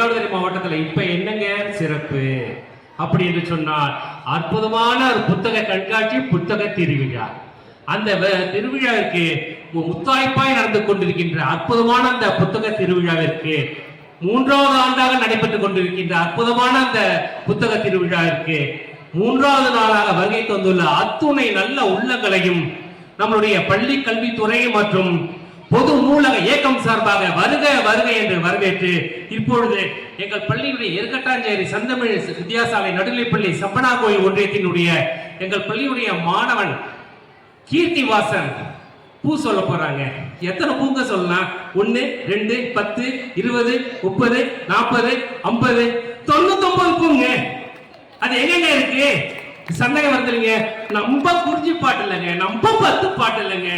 மயிலாடுதுறை மாவட்டத்தில் இப்ப என்னங்க சிறப்பு அப்படி என்று சொன்னால் அற்புதமான ஒரு புத்தக கண்காட்சி, புத்தக திருவிழா. அந்த திருவிழாவிற்கு முத்தாய்ப்பாய் நடந்து கொண்டிருக்கின்ற அற்புதமான அந்த புத்தக திருவிழாவிற்கு 3வது ஆண்டாக நடைபெற்றுக் கொண்டிருக்கின்ற அற்புதமான அந்த புத்தக திருவிழாவிற்கு 3வது நாளாக வருகை தந்துள்ள அத்துணை நல்ல உள்ளங்களையும் நம்மளுடைய பள்ளி கல்வித்துறை மற்றும் பொது நூலக இயக்கம் சார்பாக வருக வருக என்று வரவேற்று இப்பொழுது எங்கள் பள்ளியுடைய எருக்கட்டாஞ்சேரி சந்தமிழ் வித்தியாசாலை நடுநிலைப்பள்ளி சப்பனா கோயில் ஒன்றியத்தினுடைய எங்கள் பள்ளியுடைய மாணவன் கீர்த்திவாசன் பூ சொல்ல போறாங்க. எத்தனை பூங்க சொல்லலாம்? 1, 2, 10, 20, 30, 40, 50, 99 பூங்க. அது எங்க இருக்கு? சந்தேகம் வந்துருங்க. நம்ம குறிஞ்சி பாட்டு இல்லைங்க, நம்ம 10 பாட்டு இல்லைங்க,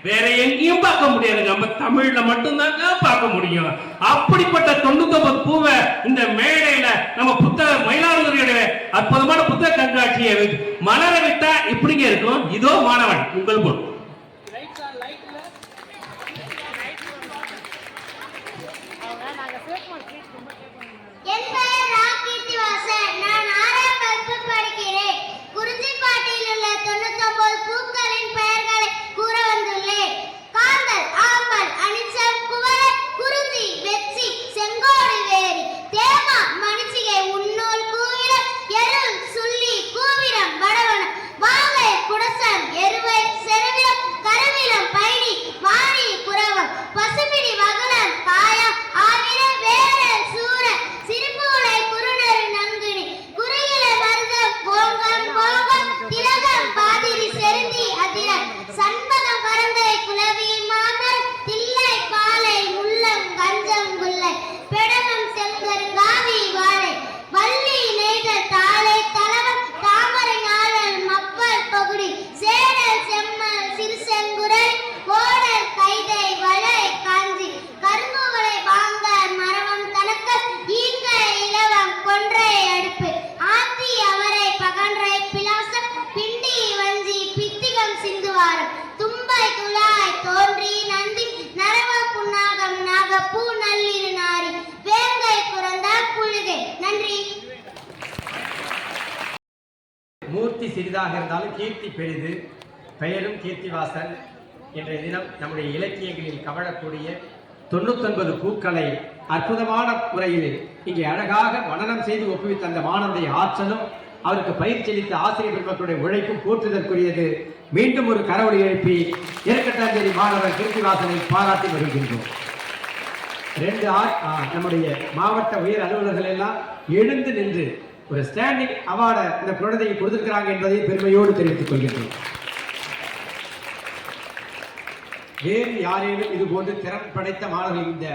வேற எங்கேயும் பார்க்க முடியாது, நம்ம தமிழ்ல மட்டும்தாங்க பார்க்க முடியும். அப்படிப்பட்ட 99 பூவை இந்த மேடையில நம்ம புத்தக மயிலாடுதுறையுடைய அற்புதமான புத்தக கண்காட்சியை மலர விட்டா இப்படிங்க இருக்கும். இதோ மாணவன் உங்கள் போல் மூர்த்தி சிறிதாக இருந்தாலும் கீர்த்தி பெரிது, பெயரும் கீர்த்திவாசன். இன்றைய தினம் நம்முடைய இலக்கியங்களில் கவழக்கூடிய 99 பூக்களை அற்புதமான முறையில் இங்கே அழகாக வண்ணனம் செய்து ஒப்புவித்த அந்த மாணவனுடைய ஆற்றலும் அவருக்கு பயிற்சி அளித்த ஆசிரியர் பெருமக்களுடைய உழைப்பும் போற்றுதற்குரியது. மீண்டும் ஒரு கரவொலி எழுப்பி எருக்கட்டாஞ்சேரி மாணவர் கீர்த்திவாசனை பாராட்டி வருகின்றோம். 2 நம்முடைய மாவட்ட உயர் அலுவலர்கள் எல்லாம் எழுந்து நின்று ஒரு ஸ்டாண்டிங் அவார்டை இந்த குழந்தையை கொடுத்திருக்கிறாங்க என்பதை பெருமையோடு தெரிவித்துக் கொள்கின்றோம். வேறு யாரேனும் இது போன்று திறன் படைத்த மாணவர்கள் இந்த